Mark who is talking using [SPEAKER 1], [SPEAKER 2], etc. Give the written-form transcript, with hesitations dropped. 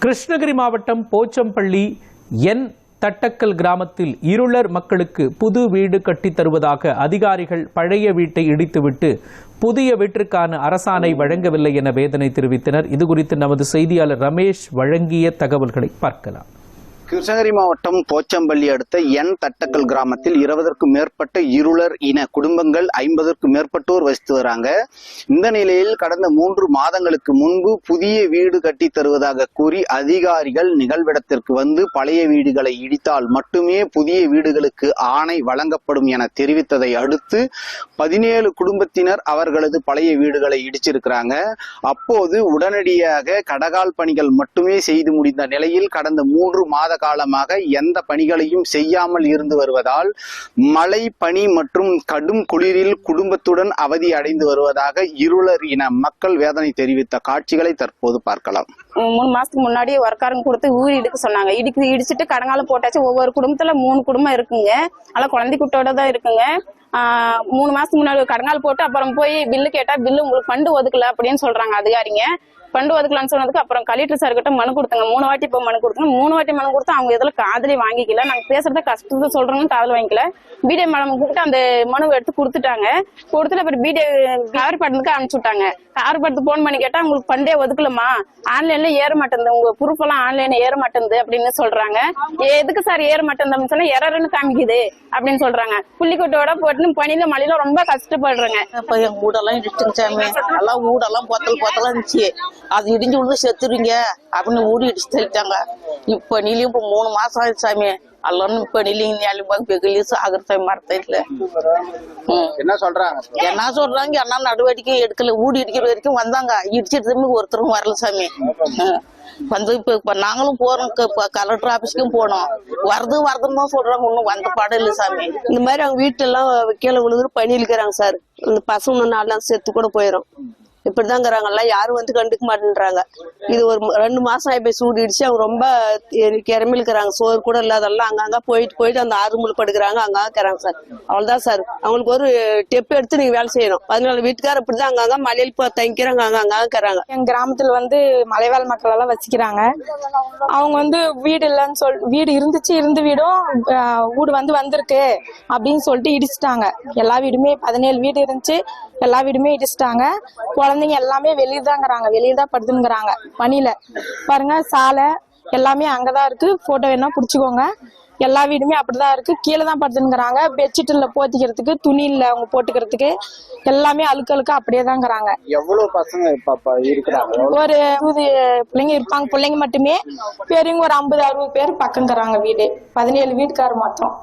[SPEAKER 1] கிருஷ்ணகிரி மாவட்டம் போச்சம்பள்ளி என் தட்டக்கல் கிராமத்தில் இருளர் மக்களுக்கு புது வீடு கட்டித் தருவதாக அதிகாரிகள் பழைய வீட்டை இடித்துவிட்டு புதிய வீட்டிற்கான அரசாணை வழங்கவில்லை என வேதனை தெரிவித்தனர். இதுகுறித்து நமது செய்தியாளர் ரமேஷ் வழங்கிய தகவல்களை பார்க்கலாம்.
[SPEAKER 2] கிருஷ்ணகிரி மாவட்டம் போச்சம்பள்ளி அடுத்த என் தட்டக்கல் கிராமத்தில் 20க்கும் மேற்பட்ட இருளர் இன குடும்பங்கள் 50க்கும் மேற்பட்டோர் வசித்து வராங்க. இந்த நிலையில் கடந்த 3 மாதங்களுக்கு முன்பு புதிய வீடு கட்டி தருவதாக கூறி அதிகாரிகள் நிகழ்விடத்திற்கு வந்து பழைய வீடுகளை இடித்தால் மட்டுமே புதிய வீடுகளுக்கு ஆணை வழங்கப்படும் என தெரிவித்ததை அடுத்து 17 குடும்பத்தினர் அவர்களது பழைய வீடுகளை இடிச்சிருக்கிறாங்க. அப்போது உடனடியாக கடகால் பணிகள் மட்டுமே செய்து முடிந்த நிலையில் கடந்த 3 மாத காலமாக எந்த பணிகளையும் செய்யாமல் இருந்து வருவதால் மழை பனி மற்றும் கடும் குளிரில் குடும்பத்துடன் அவதி அடைந்து வருவதாக இருளர் இன மக்கள் வேதனை தெரிவித்த காட்சிகளை தற்போது பார்க்கலாம்.
[SPEAKER 3] 3 மாசத்துக்கு முன்னாடி ஒர்க்காரங்க கொடுத்து ஊர் இடிக்க சொன்னாங்க. இடிச்சிட்டு கடங்கால போட்டாச்சு. ஒவ்வொரு குடும்பத்துல 3 குடும்பம் இருக்குங்க. அதெல்லாம் குழந்தை குட்டோட தான் இருக்குங்க. 3 மாசத்துக்கு முன்னாடி கடங்கால் போட்டு அப்புறம் போய் பில்லு கேட்டா பில்லு உங்களுக்கு ஃபண்டு ஒதுக்கல அப்படின்னு சொல்றாங்க அதிகாரிங்க. ஃபண்டு ஒதுக்கலான்னு சொன்னதுக்கு அப்புறம் கலெக்டர் சார் கிட்ட மனு கொடுத்தாங்க. 3 வாட்டி இப்போ மனு கொடுத்தாங்க. 3 வாட்டி மனு கொடுத்தா அவங்க எதுல காதலே வாங்கிக்கல. நாங்க பேசுறத கஷ்டத்தை சொல்றோம்னு காதல் வாங்கிக்கல. பிடிஏ மேடம் கூப்பிட்டு அந்த மனுவை எடுத்து கொடுத்துட்டாங்க. கொடுத்துட்டு அப்புறம் பிடிஏ கார்பேட்டனுக்கு அனுப்பிச்சு விட்டாங்க. கார்பேட்டத்துக்கு போன் பண்ணி கேட்டா உங்களுக்கு ஃபண்டே ஒதுக்கலமா, ஆன்லைன்ல ஏற மாட்டேங்குது, உங்க ப்ரூஃப் எல்லாம் ஆன்லைன்ல ஏற மாட்டேங்குது அப்படின்னு சொல்றாங்க. எதுக்கு சார் ஏற மாட்டேங்குது அப்படின்னு சொன்னா எரர்னு காமிக்குது அப்படின்னு சொல்றாங்க. புள்ளிக்கொட்டோட போட்டு பனியில மழையில ரொம்ப கஷ்டப்படுறாங்க.
[SPEAKER 4] எங்க வீடெல்லாம் இடிச்சுங்க சாமி. எல்லாம் வீடெல்லாம் பொத்தலா இருந்துச்சு. அது இடிஞ்சு விழுந்து செத்துருங்க அப்படின்னு ஊடி இடிச்சு தள்ளிட்டாங்க. இப்ப நீலையும் இப்ப 3 மாசம் ஆயிடுச்சு சாமி. அல்லன்னு இப்ப நீலிங்க பெகிலி சாகர மரத்துல
[SPEAKER 2] என்ன
[SPEAKER 4] சொல்றாங்க என்ன நடவடிக்கை எடுக்கல. ஊடி இடிக்கிற வரைக்கும் வந்தாங்க. இடிச்சிட்டு திரும்பி ஒருத்தரும் வரல சாமி. வந்து இப்ப நாங்களும் போறோம். கலெக்டர் ஆபீஸ்க்கும் போனோம். வருதுன்னு தான் சொல்றாங்க. ஒன்னும் வந்த பாடம் இல்ல சாமி.
[SPEAKER 5] இந்த மாதிரி அவங்க வீட்டுல எல்லாம் கீழே விழுந்து பணி இருக்கிறாங்க சார். இந்த பசங்க 4 நாள் செத்து கூட போயிடும். இப்படிதாங்கிறாங்க. எல்லாம் யாரும் வந்து கண்டுக்க மாட்டேன்றாங்க. இது ஒரு 2 மாசம் ஆகி போய் சூடிடுச்சு. அவங்க ரொம்ப கிளம்பிருக்கிறாங்க. சோறு கூட இல்லாதெல்லாம் அங்கங்க போயிட்டு அந்த ஆறுமுள் படுக்கிறாங்க. அங்கங்க இருக்கிறாங்க சார். அவ்வளவுதான் சார். அவங்களுக்கு ஒரு டெப் எடுத்து நீங்க வேலை செய்யணும். 14 வீட்டுக்காரர் இப்படிதான் அங்கங்க மலையில தங்கிக்கிறாங்க. அங்கங்க இருக்கிறாங்க.
[SPEAKER 3] எங்க கிராமத்துல வந்து மலைவாழ் மக்கள் எல்லாம் வசிக்கிறாங்க. அவங்க வந்து வீடு இல்லைன்னு வீடு இருந்துச்சு. இருந்த வீடும் வீடு வந்திருக்கு அப்படின்னு சொல்லிட்டு இடிச்சிட்டாங்க. எல்லா வீடுமே 17 வீடு இருந்துச்சு. எல்லா வீடுமே இடிச்சிட்டாங்க. குழந்தைங்க எல்லாமே வெளியதாங்கிறாங்க. வெளியதான் படுத்துங்கிறாங்க பனியில. பாருங்க சாலை எல்லாமே அங்கதான் இருக்கு. போட்டோ வேணா புடிச்சுக்கோங்க. எல்லா வீடுமே அப்படிதான் இருக்கு. கீழே தான் படுத்துங்கிறாங்க. பெட்ஷீட்ல போத்திக்கிறதுக்கு துணி இல்ல அவங்க போட்டுக்கிறதுக்கு. எல்லாமே அழுக்கழுக்கா அப்படியே தாங்கிறாங்க.
[SPEAKER 2] எவ்வளவு பசங்க இருக்கிறாங்க?
[SPEAKER 3] ஒரு 20 பிள்ளைங்க இருப்பாங்க. பிள்ளைங்க மட்டுமே. பெரியவங்க ஒரு 50-60 பேர் பக்கங்கிறாங்க. வீடு 17 வீட்டுக்காரர் மொத்தம்.